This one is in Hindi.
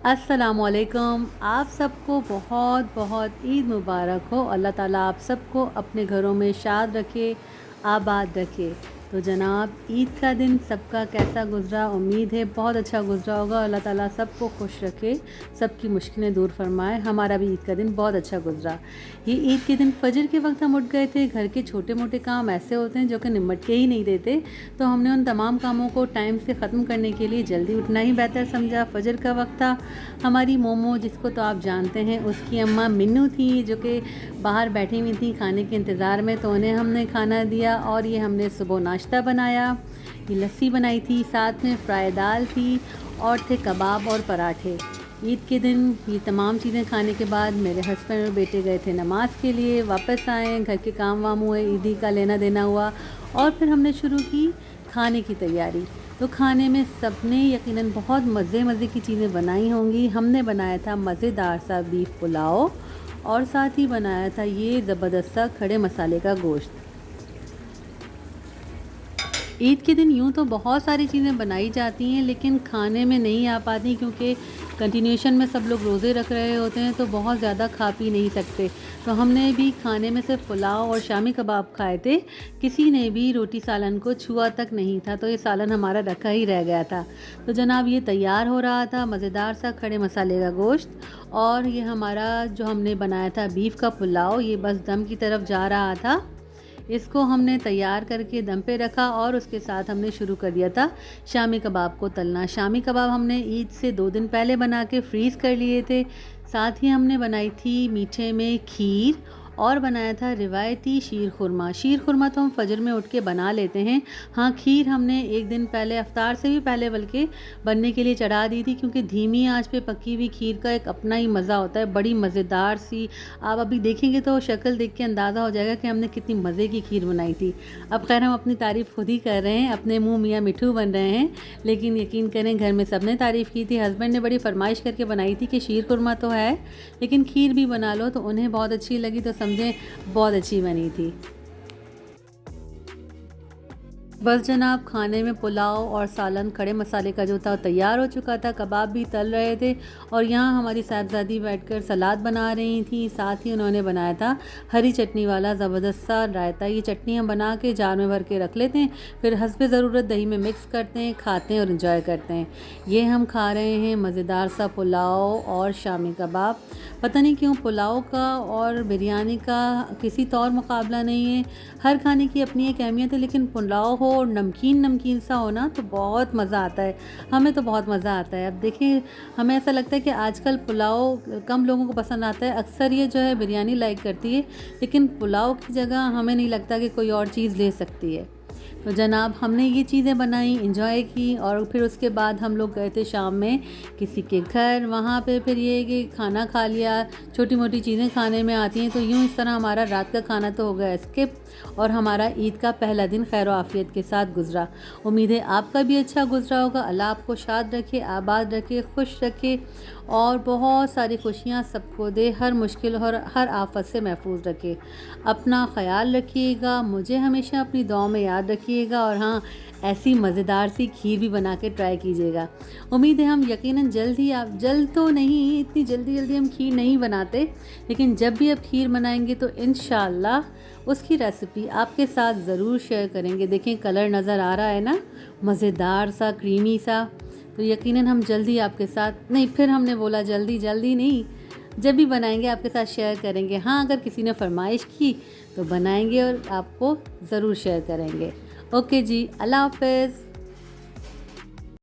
अस्सलामुअलैकुम। आप सबको बहुत बहुत ईद मुबारक हो। अल्लाह ताला आप सबको अपने घरों में शाद रखे, आबाद रखे। तो जनाब, ईद का दिन सबका कैसा गुज़रा? उम्मीद है बहुत अच्छा गुज़रा होगा। अल्लाह ताला सबको खुश रखे, सबकी मुश्किलें दूर फरमाए। हमारा भी ईद का दिन बहुत अच्छा गुज़रा। ये ईद के दिन फजर के वक्त हम उठ गए थे। घर के छोटे मोटे काम ऐसे होते हैं जो कि निमट के ही नहीं देते, तो हमने उन तमाम कामों को टाइम से ख़त्म करने के लिए जल्दी उठना ही बेहतर समझा। फजर का वक्त था। हमारी मोमो, जिसको तो आप जानते हैं, उसकी अम्मा मिन्नू थी जो कि बाहर बैठी हुई थी खाने के इंतज़ार में, तो उन्हें हमने खाना दिया। और ये हमने सुबह नाश्ता बनाया, ये लस्सी बनाई थी, साथ में फ्राई दाल थी और थे कबाब और पराठे। ईद के दिन ये तमाम चीज़ें खाने के बाद मेरे हस्बैंड और बेटे गए थे नमाज़ के लिए। वापस आए, घर के काम वाम हुए, ईदी का लेना देना हुआ और फिर हमने शुरू की खाने की तैयारी। तो खाने में सबने यकीनन बहुत मज़े की चीज़ें बनाई होंगी। हमने बनाया था मज़ेदार सा बीफ पुलाव और साथ ही बनाया था ये ज़बरदस्त सा खड़े मसाले का गोश्त। ईद के दिन यूँ तो बहुत सारी चीज़ें बनाई जाती हैं, लेकिन खाने में नहीं आ पाती क्योंकि कंटिन्यूएशन में सब लोग रोज़े रख रहे होते हैं, तो बहुत ज़्यादा खा पी नहीं सकते। तो हमने भी खाने में सिर्फ पुलाव और शामी कबाब खाए थे। किसी ने भी रोटी सालन को छुआ तक नहीं था, तो ये सालन हमारा रखा ही रह गया था। तो जनाब, ये तैयार हो रहा था मज़ेदार सा खड़े मसाले का गोश्त। और ये हमारा जो हमने बनाया था बीफ का पुलाव, ये बस दम की तरफ जा रहा था। इसको हमने तैयार करके दम पे रखा और उसके साथ हमने शुरू कर दिया था शामी कबाब को तलना। शामी कबाब हमने ईद से 2 दिन पहले बना के फ्रीज़ कर लिए थे। साथ ही हमने बनाई थी मीठे में खीर और बनाया था रिवायती शीर खुरमा। शीर खुरमा तो हम फजर में उठ के बना लेते हैं। हाँ, खीर हमने एक दिन पहले, इफ्तार से भी पहले बल्कि, बनने के लिए चढ़ा दी थी, क्योंकि धीमी आंच पे पकी हुई खीर का एक अपना ही मज़ा होता है, बड़ी मज़ेदार सी। आप अभी देखेंगे तो शक्ल देख के अंदाज़ा हो जाएगा कि हमने कितनी मज़े की खीर बनाई थी। अब खैर, हम अपनी तारीफ़ खुद ही कर रहे हैं, अपने मुँह मियाँ मिट्ठू बन रहे हैं, लेकिन यकीन करें घर में सब ने तारीफ़ की थी। हस्बैंड ने बड़ी फरमाइश करके बनाई थी कि शीर खुरमा तो है, लेकिन खीर भी बना लो, तो उन्हें बहुत अच्छी लगी, तो समझें बहुत अच्छी बनी थी। बस जनाब, खाने में पुलाव और सालन खड़े मसाले का जो था तैयार हो चुका था। कबाब भी तल रहे थे और यहाँ हमारी साहबजादी बैठकर सलाद बना रही थी। साथ ही उन्होंने बनाया था हरी चटनी वाला ज़बरदस्त सा रायता। ये चटनी हम बना के जार में भर के रख लेते हैं, फिर हस्बे ज़रूरत दही में मिक्स करते हैं, खाते हैं और इन्जॉय करते हैं। ये हम खा रहे हैं मज़ेदार सा पुलाव और शामी कबाब। पता नहीं क्यों पुलाव का और बिरयानी का किसी तौर मुकाबला नहीं है। हर खाने की अपनी एक अहमियत है, लेकिन पुलाव हो और नमकीन नमकीन सा हो ना, तो बहुत मज़ा आता है। हमें तो बहुत मज़ा आता है। अब देखिए, हमें ऐसा लगता है कि आजकल पुलाव कम लोगों को पसंद आता है। अक्सर ये जो है बिरयानी लाइक करती है, लेकिन पुलाव की जगह हमें नहीं लगता कि कोई और चीज़ ले सकती है। तो जनाब, हमने ये चीज़ें बनाई, इंजॉय की और फिर उसके बाद हम लोग गए थे शाम में किसी के घर। वहाँ पे फिर ये कि खाना खा लिया। छोटी मोटी चीज़ें खाने में आती हैं, तो यूँ इस तरह हमारा रात का खाना तो हो गया स्किप और हमारा ईद का पहला दिन खैर आफियत के साथ गुज़रा। उम्मीद है आपका भी अच्छा गुज़रा होगा। अल्लाह आपको शाद रखे, आबाद रखे, खुश रखे और बहुत सारी खुशियाँ सबको दे, हर मुश्किल और हर आफत से महफूज रखे। अपना ख़याल रखिएगा, मुझे हमेशा अपनी दुआ में याद रखिएगा और हाँ, ऐसी मज़ेदार सी खीर भी बना के ट्राई कीजिएगा। उम्मीद है हम यकीनन जल्द ही, आप जल्द तो नहीं, इतनी जल्दी हम खीर नहीं बनाते, लेकिन जब भी आप खीर बनाएंगे तो इंशाअल्लाह उसकी रेसिपी आपके साथ ज़रूर शेयर करेंगे। देखें, कलर नज़र आ रहा है ना, मज़ेदार सा, क्रीमी सा। तो यकीनन हम जल्दी आपके साथ, नहीं, फिर हमने बोला जल्दी नहीं, जब भी बनाएंगे आपके साथ शेयर करेंगे। हाँ, अगर किसी ने फरमाइश की तो बनाएंगे और आपको ज़रूर शेयर करेंगे। ओके जी, अल्लाह हाफ़िज़।